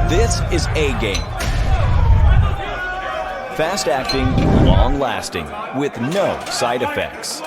This is A-Game. Fast acting, long lasting, with no side effects.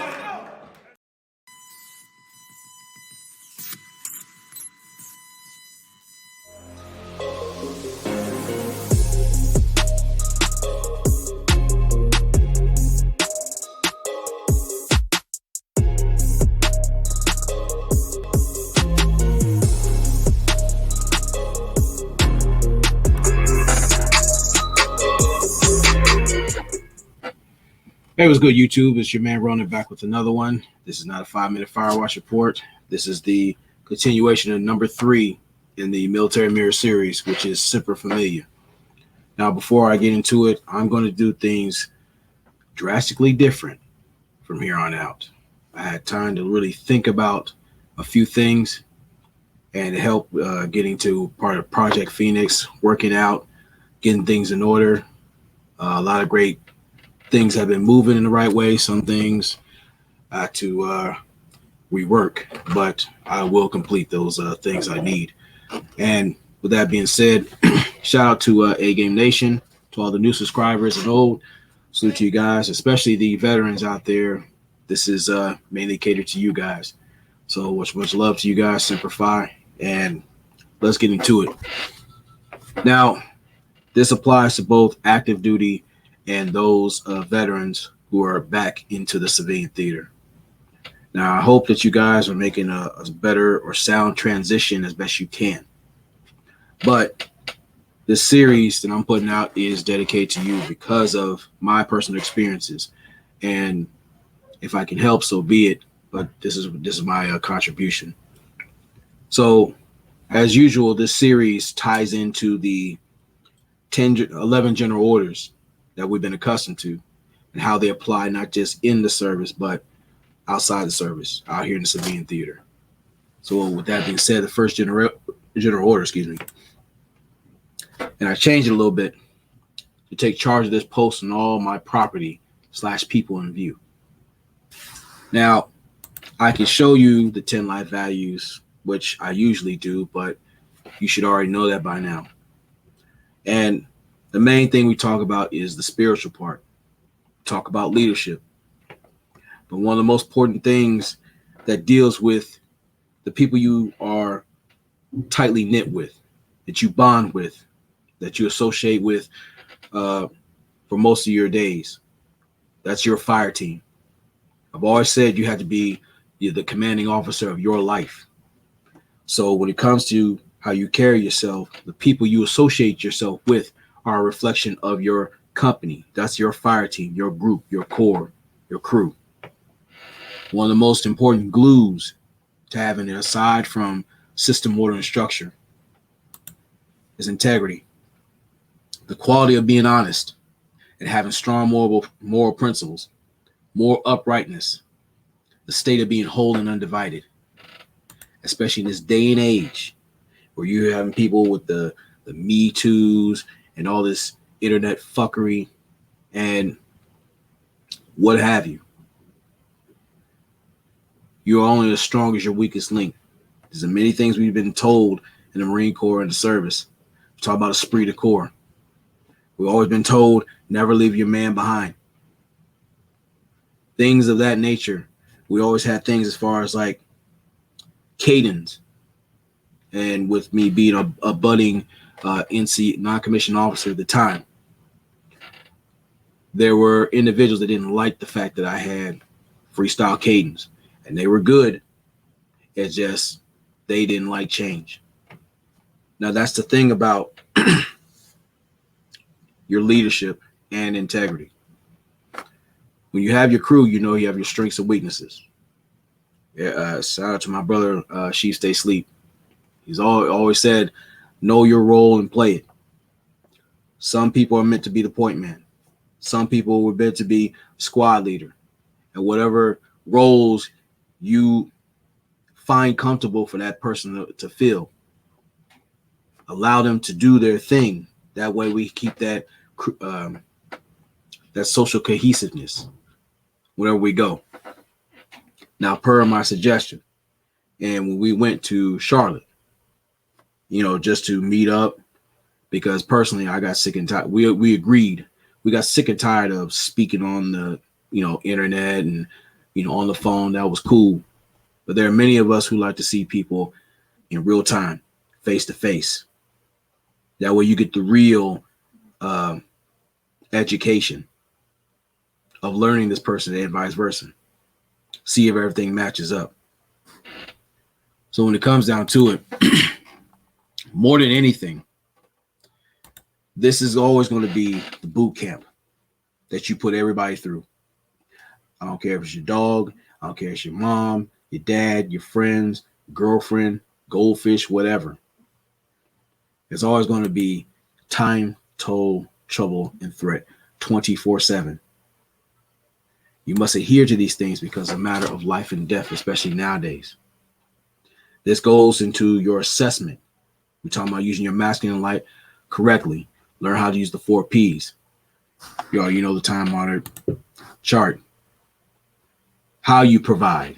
Hey, what's good, YouTube? It's your man Ronan back with another one. This is not a 5-minute fire watch report. This is the continuation of number 3 in the Military Mirror series, which is Semper Familia. Now, before I get into it, I'm going to do things drastically different from here on out. I had time to really think about a few things and help getting to part of Project Phoenix, working out, getting things in order. A lot of great things have been moving in the right way. Some things I had to rework, but I will complete those things I need. And with that being said, shout out to A-Game Nation, to all the new subscribers and old. Salute to you guys, especially the veterans out there. This is mainly catered to you guys. So much love to you guys, Semper Fi, and let's get into it. Now, this applies to both active duty and those veterans who are back into the civilian theater. Now, I hope that you guys are making a better or sound transition as best you can. But this series that I'm putting out is dedicated to you because of my personal experiences. And if I can help, so be it. But this is my contribution. So, as usual, this series ties into the 11 general orders that we've been accustomed to and how they apply not just in the service, but outside the service, out here in the civilian theater. So with that being said, the first general order, and I changed it a little bit to take charge of this post and all my property / people in view. Now, I can show you the 10 life values, which I usually do, but you should already know that by now. And the main thing we talk about is the spiritual part. Talk about leadership. But one of the most important things that deals with the people you are tightly knit with, that you bond with, that you associate with for most of your days. That's your fire team. I've always said you have to be the commanding officer of your life. So when it comes to how you carry yourself, the people you associate yourself with are a reflection of your company. That's your fire team, your group, your core, your crew. One of the most important glues to having it, aside from system, order, and structure, is integrity. The quality of being honest and having strong moral principles, moral uprightness, the state of being whole and undivided, especially in this day and age where you're having people with the Me Too's and all this internet fuckery and what have you. You're only as strong as your weakest link. There's many things we've been told in the Marine Corps and the service. We talk about esprit de corps. We've always been told never leave your man behind. Things of that nature. We always had things as far as like cadence. And with me being a budding NC non-commissioned officer at the time, there were individuals that didn't like the fact that I had freestyle cadence, and they were good. It's just they didn't like change. Now that's the thing about your leadership and integrity. When you have your crew, you know you have your strengths and weaknesses. Shout out to my brother, Chief Stay Sleep. He's always said, know your role and play it. Some people are meant to be the point man. Some people were meant to be squad leader. And whatever roles you find comfortable for that person to fill, allow them to do their thing. That way we keep that social cohesiveness wherever we go. Now, per my suggestion, and when we went to Charlotte, just to meet up because personally, I got sick and tired. We agreed. We got sick and tired of speaking on the internet and on the phone. That was cool, but there are many of us who like to see people in real time, face to face. That way, you get the real education of learning this person and vice versa. See if everything matches up. So when it comes down to it, more than anything, this is always going to be the boot camp that you put everybody through. I don't care if it's your dog. I don't care if it's your mom, your dad, your friends, girlfriend, goldfish, whatever. There's always going to be time, toll, trouble, and threat 24/7. You must adhere to these things because it's a matter of life and death, especially nowadays. This goes into your assessment. We're talking about using your masculine light correctly. Learn how to use the 4 Ps. You know the time-honored chart. How you provide,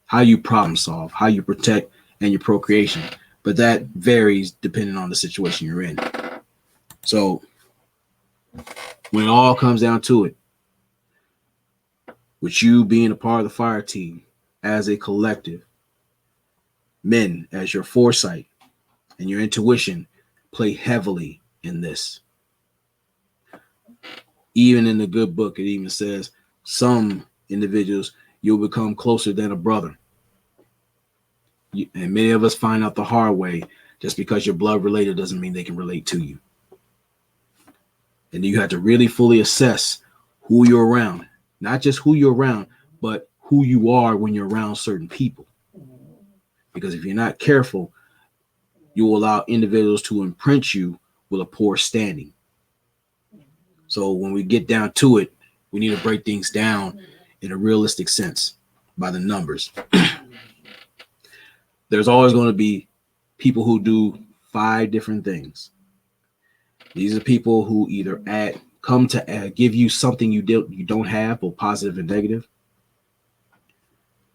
how you problem solve, how you protect, and your procreation. But that varies depending on the situation you're in. So when it all comes down to it, with you being a part of the fire team as a collective, men, as your foresight and your intuition play heavily in this. Even in the good book, it even says some individuals you'll become closer than a brother. And many of us find out the hard way. Just because you're blood related doesn't mean they can relate to you. And you have to really fully assess who you're around. Not just who you're around, but who you are when you're around certain people. Because if you're not careful, you will allow individuals to imprint you with a poor standing. So when we get down to it, we need to break things down in a realistic sense by the numbers. There's always going to be people who do 5 different things. These are people who either come to give you something you don't have, both positive and negative.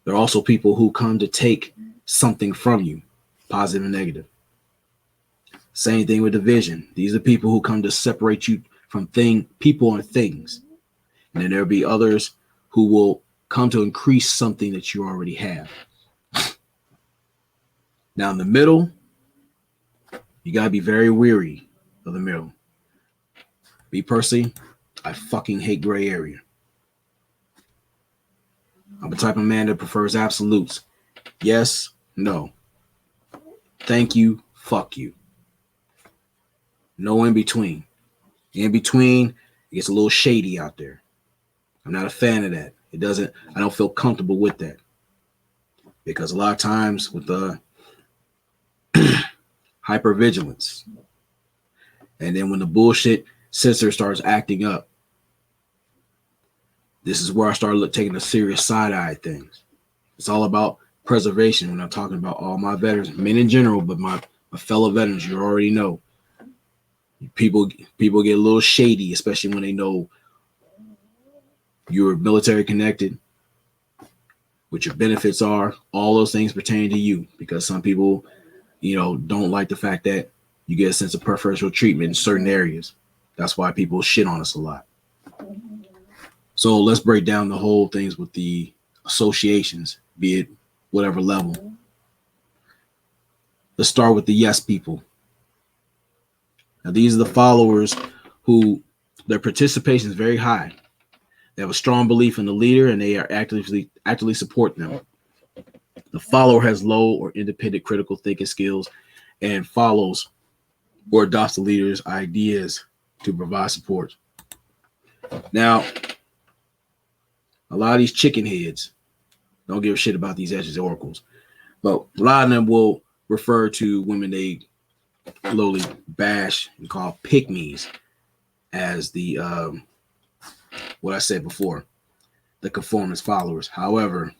There are also people who come to take something from you, positive and negative. Same thing with division. These are people who come to separate you from people and things. And then there'll be others who will come to increase something that you already have. Now in the middle, you got to be very weary of the middle. Me personally, I fucking hate gray area. I'm the type of man that prefers absolutes. Yes, no. Thank you, fuck you. No in between. In between, it gets a little shady out there. I'm not a fan of that. I don't feel comfortable with that. Because a lot of times with the hypervigilance, and then when the bullshit sensor starts acting up, this is where I started taking a serious side-eye at things. It's all about preservation when I'm talking about all my veterans, men in general, but my fellow veterans, you already know. People get a little shady, especially when they know you're military connected, what your benefits are, all those things pertain to you, because some people, don't like the fact that you get a sense of preferential treatment in certain areas. That's why people shit on us a lot. So let's break down the whole things with the associations, be it whatever level. Let's start with the yes people. Now, these are the followers who their participation is very high. They have a strong belief in the leader and they are actively support them. The follower has low or independent critical thinking skills and follows or adopts the leader's ideas to provide support. Now, a lot of these chicken heads don't give a shit about these S's oracles, but a lot of them will refer to women they lowly bash and call pick-me's as the what I said before, the conformist followers. However,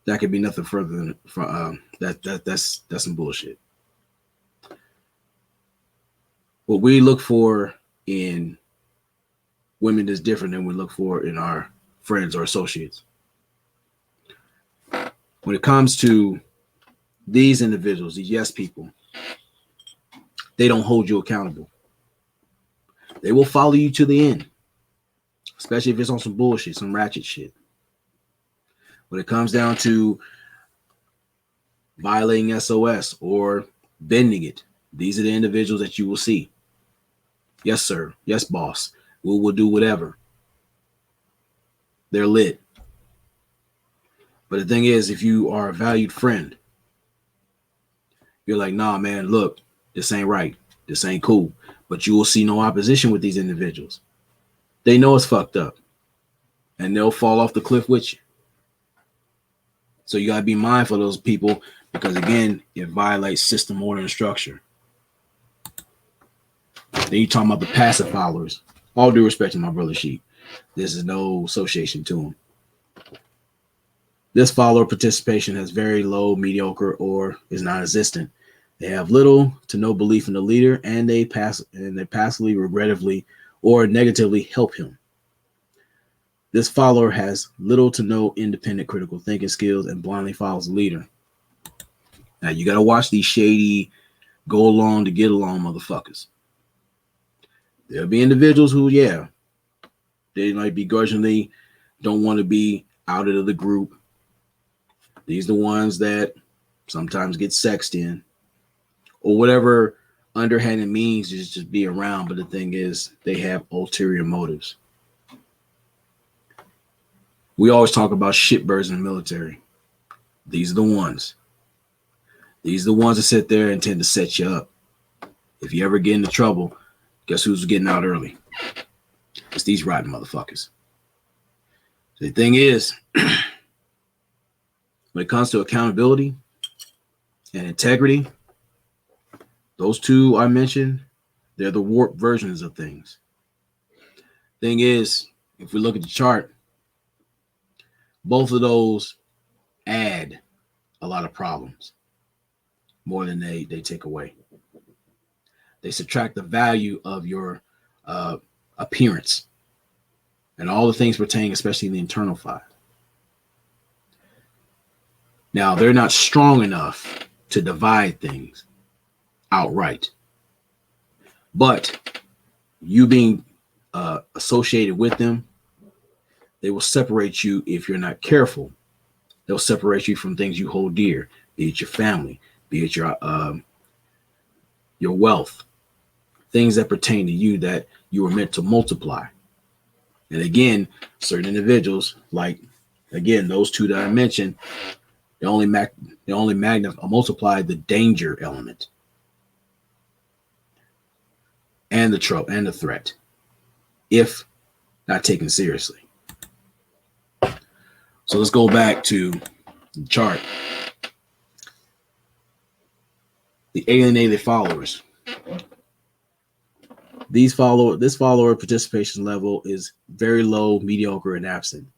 that could be nothing further than that's some bullshit. What we look for in women is different than we look for in our friends or associates. When it comes to these individuals, these yes people, they don't hold you accountable. They will follow you to the end, especially if it's on some bullshit, some ratchet shit. When it comes down to violating SOS or bending it, these are the individuals that you will see. Yes, sir. Yes, boss. We will do whatever. They're lit. But the thing is, if you are a valued friend, you're like, nah, man, look, this ain't right. This ain't cool. But you will see no opposition with these individuals. They know it's fucked up. And they'll fall off the cliff with you. So you got to be mindful of those people because, again, it violates system, order, and structure. Then you talking about the passive followers. All due respect to my brother Sheep. This is no association to him. This follower participation has very low, mediocre, or is non-existent. They have little to no belief in the leader, and they passively, regrettably, or negatively help him. This follower has little to no independent critical thinking skills and blindly follows the leader. Now, you got to watch these shady, go along to get along motherfuckers. There'll be individuals who, yeah, they might begrudgingly don't want to be outed of the group. These are the ones that sometimes get sexed in or whatever underhanded means is just be around. But the thing is, they have ulterior motives. We always talk about shitbirds in the military. These are the ones. These are the ones that sit there and tend to set you up. If you ever get into trouble, guess who's getting out early? It's these rotten motherfuckers. The thing is, when it comes to accountability and integrity, those two I mentioned, they're the warped versions of things. Thing is, if we look at the chart, both of those add a lot of problems more than they take away. They subtract the value of your appearance and all the things pertaining, especially the internal five. Now, they're not strong enough to divide things outright. But you being associated with them, they will separate you if you're not careful. They'll separate you from things you hold dear, be it your family, be it your wealth, things that pertain to you that you were meant to multiply. And again, certain individuals, like, again, those two that I mentioned, they only multiply the danger element and the trouble and the threat, if not taken seriously. So let's go back to the chart. The alienated followers. This follower participation level is very low, mediocre, and absent.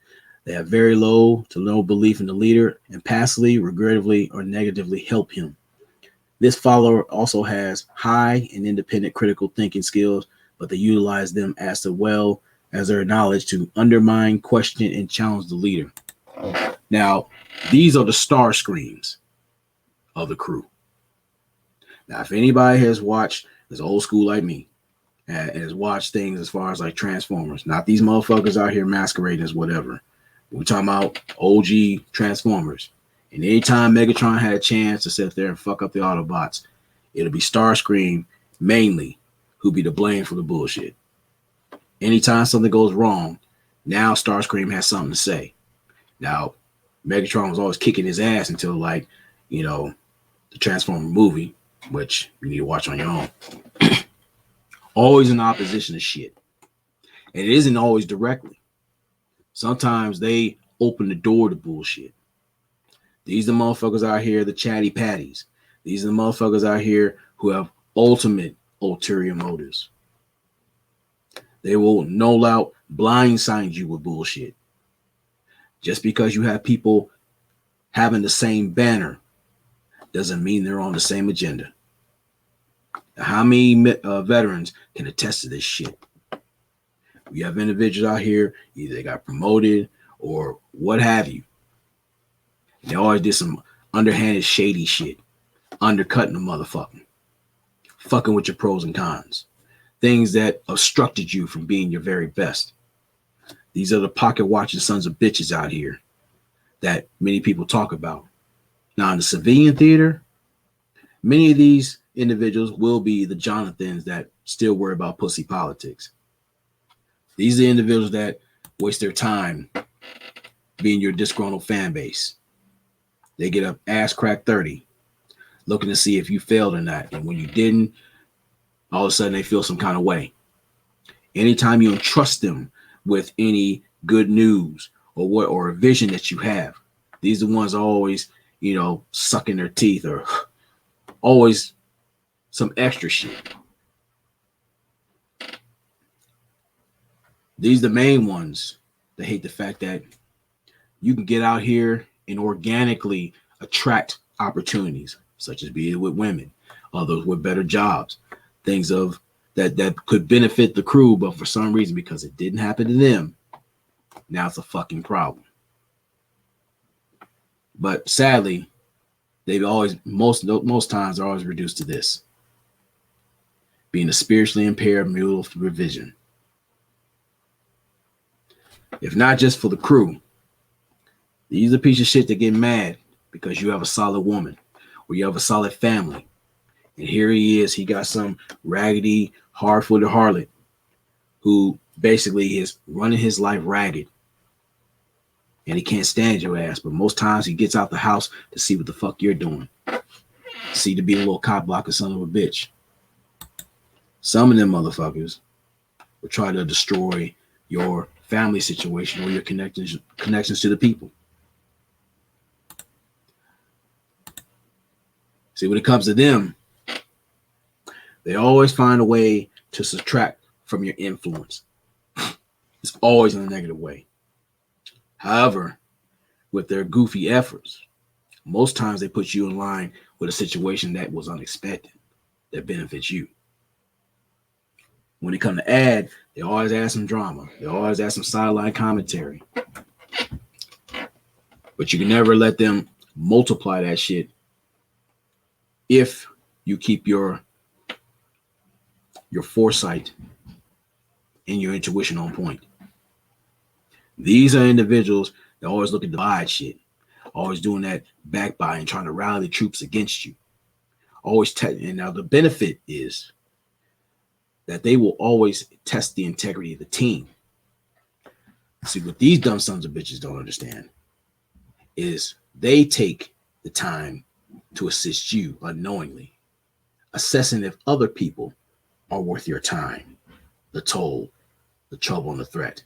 They have very low to no belief in the leader and passively, regrettably, or negatively help him. This follower also has high and independent critical thinking skills, but they utilize them as well as their knowledge to undermine, question, and challenge the leader. Now, these are the star screens of the crew. Now, if anybody has watched, is old school like me, and has watched things as far as like Transformers, not these motherfuckers out here masquerading as whatever. We're talking about OG Transformers. And anytime Megatron had a chance to sit there and fuck up the Autobots, it'll be Starscream mainly who be to blame for the bullshit. Anytime something goes wrong, now Starscream has something to say. Now, Megatron was always kicking his ass until, like, you know, the Transformer movie, which you need to watch on your own. Always in opposition to shit. And it isn't always directly. Sometimes they open the door to bullshit. These are the motherfuckers out here, the chatty patties. These are the motherfuckers out here who have ultimate ulterior motives. They will no doubt blindside you with bullshit. Just because you have people having the same banner doesn't mean they're on the same agenda. How many veterans can attest to this shit? We have individuals out here, either they got promoted or what have you. They always did some underhanded, shady shit, undercutting the motherfucking, fucking with your pros and cons, things that obstructed you from being your very best. These are the pocket watching sons of bitches out here that many people talk about. Now, in the civilian theater, many of these individuals will be the Jonathans that still worry about pussy politics. These are the individuals that waste their time being your disgruntled fan base. They get up ass crack 30, looking to see if you failed or not. And when you didn't, all of a sudden they feel some kind of way. Anytime you entrust them with any good news or a vision that you have, these are the ones always, sucking their teeth or always some extra shit. These are the main ones that hate the fact that you can get out here and organically attract opportunities, such as being with women, others with better jobs, things of that could benefit the crew, but for some reason, because it didn't happen to them, now it's a fucking problem. But sadly, they've always, most times, are always reduced to this: being a spiritually impaired mule of revision. If not just for the crew, these are the piece of shit that get mad because you have a solid woman or you have a solid family. And here he is, he got some raggedy, hard-footed harlot who basically is running his life ragged. And he can't stand your ass, but most times he gets out the house to see what the fuck you're doing. See to be a little cop blocker son of a bitch. Some of them motherfuckers will try to destroy your family situation or your connections to the people. See, when it comes to them, they always find a way to subtract from your influence. It's always in a negative way. However, with their goofy efforts, most times they put you in line with a situation that was unexpected, that benefits you. When they come to ad, they always add some drama. They always add some sideline commentary. But you can never let them multiply that shit if you keep your foresight and your intuition on point. These are individuals that always look to divide shit, always doing that backbiting, trying to rally the troops against you. And now the benefit is that they will always test the integrity of the team. See, what these dumb sons of bitches don't understand is they take the time to assist you unknowingly, assessing if other people are worth your time, the toll, the trouble, and the threat.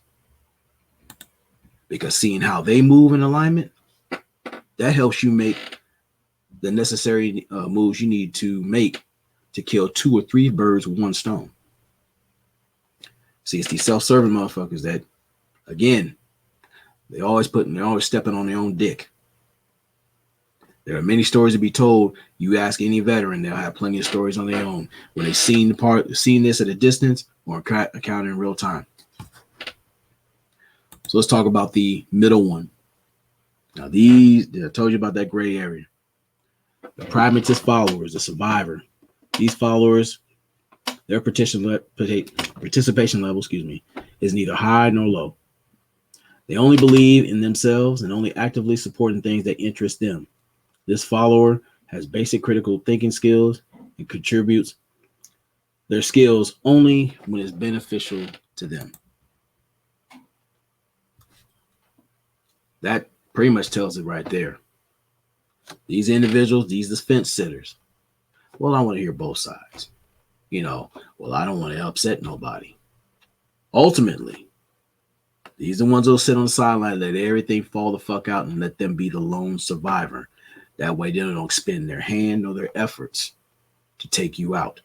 Because seeing how they move in alignment, that helps you make the necessary moves you need to make to kill 2 or 3 birds with one stone. See, it's these self-serving motherfuckers that, again, they're always stepping on their own dick. There are many stories to be told. You ask any veteran, they'll have plenty of stories on their own when they've seen this at a distance or encountered in real time. So let's talk about the middle one. Now, I told you about that gray area. The pragmatist followers, the survivor. These followers, their participation level, is neither high nor low. They only believe in themselves and only actively supporting things that interest them. This follower has basic critical thinking skills and contributes their skills only when it's beneficial to them. That pretty much tells it right there. These individuals, these defense sitters. Well, I want to hear both sides. I don't want to upset nobody. Ultimately, these are the ones who'll sit on the sideline, let everything fall the fuck out and let them be the lone survivor. That way they don't expend their hand or their efforts to take you out.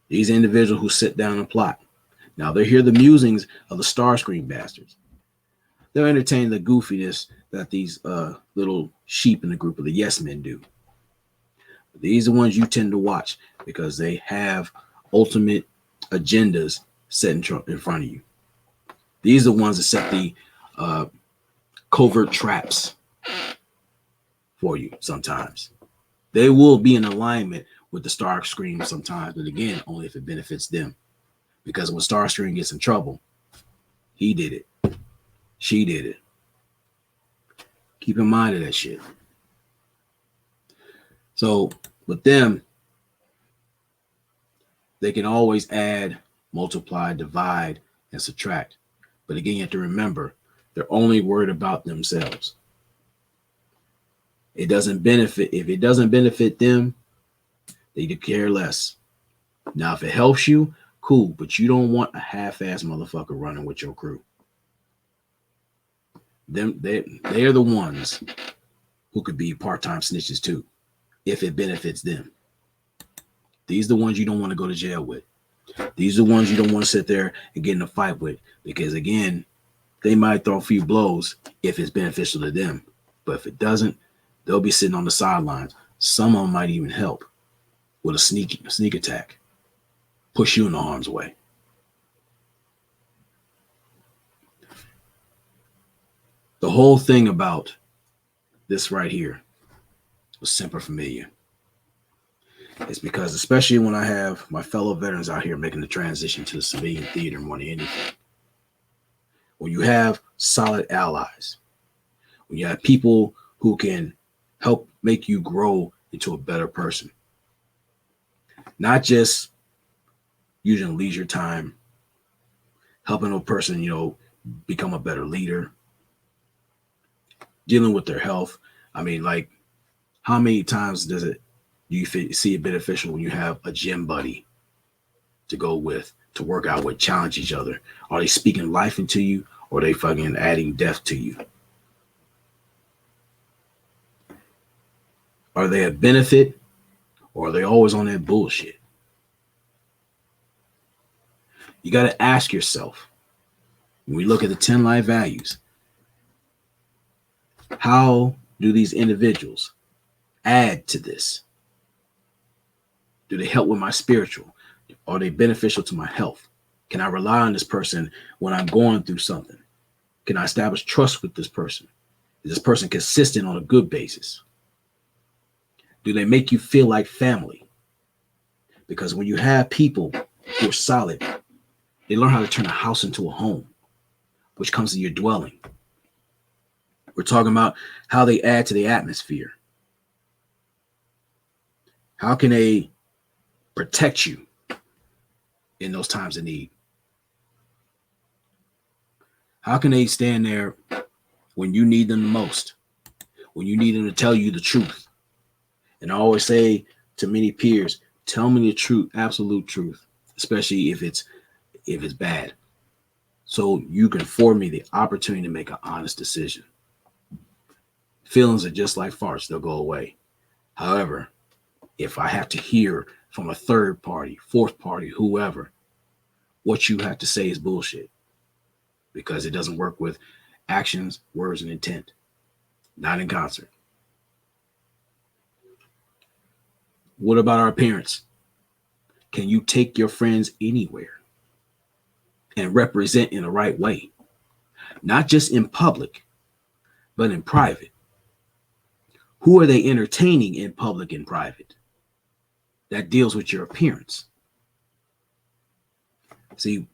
These individuals who sit down and plot. Now they hear the musings of the Starscream bastards. They'll entertain the goofiness that these little sheep in the group of the yes men do. But these are the ones you tend to watch because they have ultimate agendas set in front of you. These are the ones that set the covert traps for you sometimes. They will be in alignment with the star screen sometimes, but again, only if it benefits them. Because when Starscream gets in trouble, he did it. She did it. Keep in mind of that shit. So with them, they can always add, multiply, divide, and subtract. But again, you have to remember, they're only worried about themselves. It doesn't benefit. If it doesn't benefit them, they do care less. Now, if it helps you, cool, but you don't want a half-ass motherfucker running with your crew. They are the ones who could be part-time snitches too, if it benefits them. These are the ones you don't want to go to jail with. These are the ones you don't want to sit there and get in a fight with, because again, they might throw a few blows if it's beneficial to them. But if it doesn't, they'll be sitting on the sidelines. Some of them might even help with a sneak attack, push you in the harm's way. The whole thing about this right here was Semper Familia. It's because, especially when I have my fellow veterans out here making the transition to the civilian theater more than anything, when you have solid allies, when you have people who can help make you grow into a better person, not just using leisure time, helping a person, become a better leader, dealing with their health. I mean, like, how many times do you see it beneficial when you have a gym buddy to go with, to work out with, challenge each other? Are they speaking life into you, or are they fucking adding death to you? Are they a benefit, or are they always on that bullshit? You got to ask yourself, when we look at the 10 life values, how do these individuals add to this? Do they help with my spiritual? Are they beneficial to my health? Can I rely on this person when I'm going through something? Can I establish trust with this person? Is this person consistent on a good basis? Do they make you feel like family? Because when you have people who are solid, they learn how to turn a house into a home, which comes to your dwelling. We're talking about how they add to the atmosphere. How can they protect you in those times of need? How can they stand there when you need them the most? When you need them to tell you the truth? And I always say to many peers, tell me the truth, absolute truth, especially if it's bad, so you can afford me the opportunity to make an honest decision. Feelings are just like farts, they'll go away. However, if I have to hear from a third party, fourth party, whoever, what you have to say is bullshit, because it doesn't work with actions, words, and intent, not in concert. What about our parents? Can you take your friends anywhere and represent in the right way? Not just in public, but in private. Who are they entertaining in public and private? That deals with your appearance. See,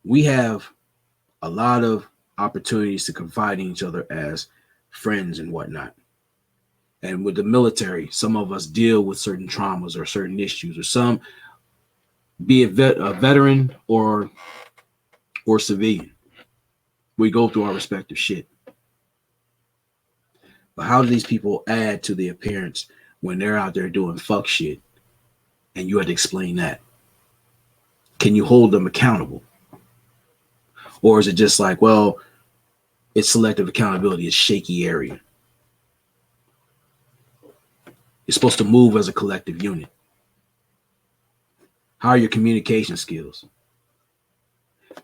we have a lot of opportunities to confide in each other as friends and whatnot. And with the military, some of us deal with certain traumas or certain issues, or some, be it a veteran or civilian. We go through our respective shit. But how do these people add to the appearance when they're out there doing fuck shit and you have to explain that? Can you hold them accountable? Or is it just like, well, it's selective accountability, it's shaky area? You're supposed to move as a collective unit. How are your communication skills?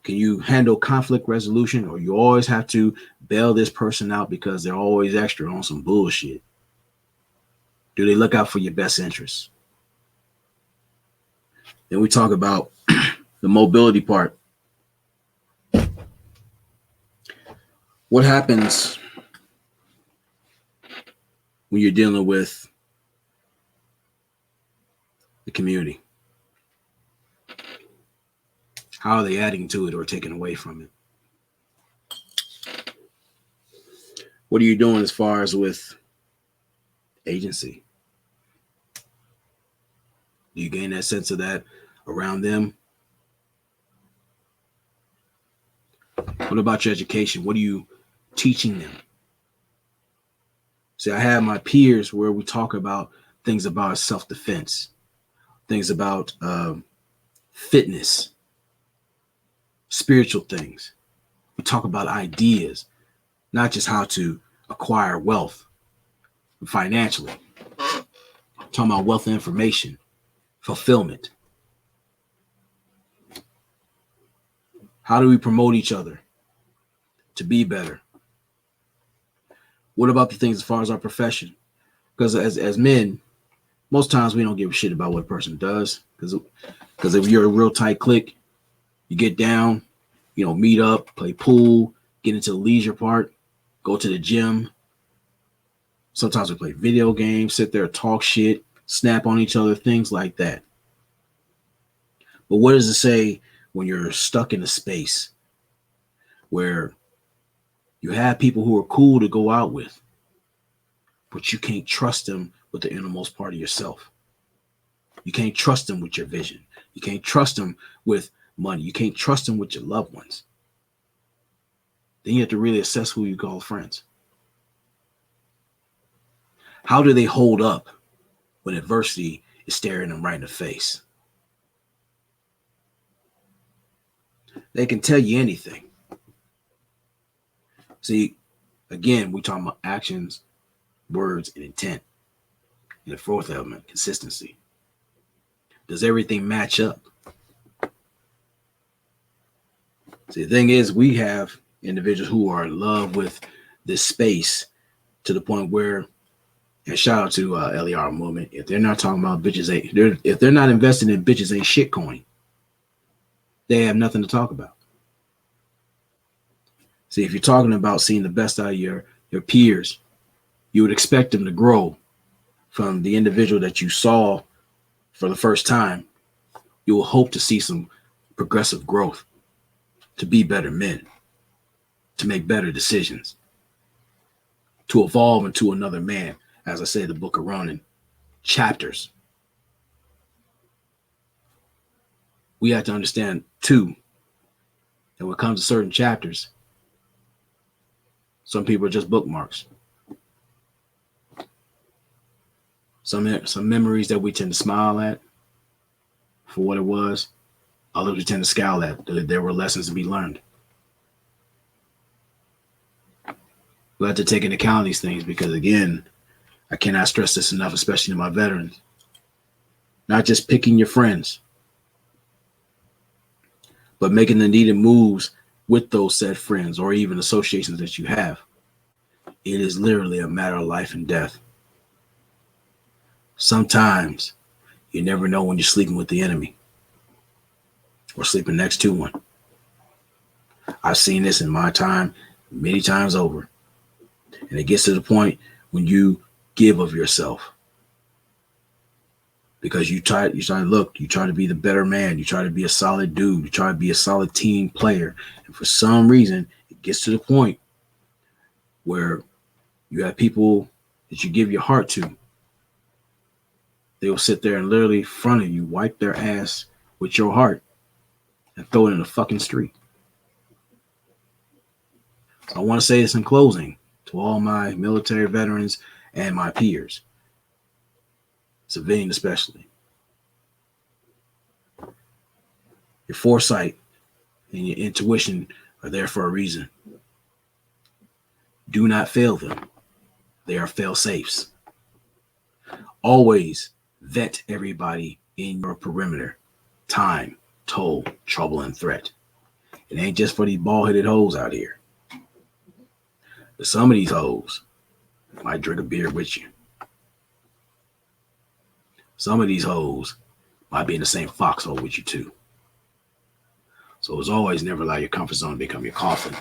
Can you handle conflict resolution, or you always have to bail this person out because they're always extra on some bullshit? Do they look out for your best interests? Then we talk about the mobility part. What happens when you're dealing with the community? How are they adding to it or taking away from it? What are you doing as far as with agency? Do you gain that sense of that around them? What about your education? What are you teaching them? See, I have my peers where we talk about things about self-defense, things about fitness, spiritual things. We talk about ideas, not just how to acquire wealth financially. I'm talking about wealth and information, fulfillment. How do we promote each other to be better? What about the things as far as our profession? Because as men, most times we don't give a shit about what a person does. Because if you're a real tight clique, you get down, meet up, play pool, get into the leisure part, go to the gym. Sometimes we play video games, sit there, talk shit, snap on each other, things like that. But what does it say when you're stuck in a space where you have people who are cool to go out with, but you can't trust them with the innermost part of yourself? You can't trust them with your vision. You can't trust them with money. You can't trust them with your loved ones. Then you have to really assess who you call friends. How do they hold up when adversity is staring them right in the face? They can tell you anything. See, again, we talk about actions, words, and intent. And the fourth element, consistency. Does everything match up? See, the thing is, we have individuals who are in love with this space to the point where, and shout out to LER movement, if they're not talking about bitches, if they're not investing in bitches ain't shit coin, they have nothing to talk about. See, if you're talking about seeing the best out of your peers, you would expect them to grow from the individual that you saw for the first time. You will hope to see some progressive growth, to be better men, to make better decisions, to evolve into another man. As I say, the book of Ronin, chapters. We have to understand, too, that when it comes to certain chapters, some people are just bookmarks. Some memories that we tend to smile at for what it was. Others we tend to scowl at. There were lessons to be learned. We have to take into account these things because, again, I cannot stress this enough, especially to my veterans. Not just picking your friends, but making the needed moves with those said friends or even associations that you have. It is literally a matter of life and death. Sometimes you never know when you're sleeping with the enemy or sleeping next to one. I've seen this in my time many times over. And it gets to the point when you give of yourself because you try to be the better man. You try to be a solid dude. You try to be a solid team player. And for some reason, it gets to the point where you have people that you give your heart to. They will sit there and literally in front of you, wipe their ass with your heart and throw it in the fucking street. So I want to say this in closing to all my military veterans and my peers, civilian especially. Your foresight and your intuition are there for a reason. Do not fail them. They are fail-safes. Always vet everybody in your perimeter. Time, toll, trouble, and threat. It ain't just for these bald-headed hoes out here. But some of these hoes might drink a beer with you. Some of these hoes might be in the same foxhole with you too. So as always, never allow your comfort zone to become your coffin.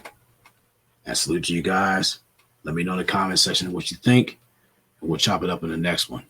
And salute to you guys. Let me know in the comment section what you think, and we'll chop it up in the next one.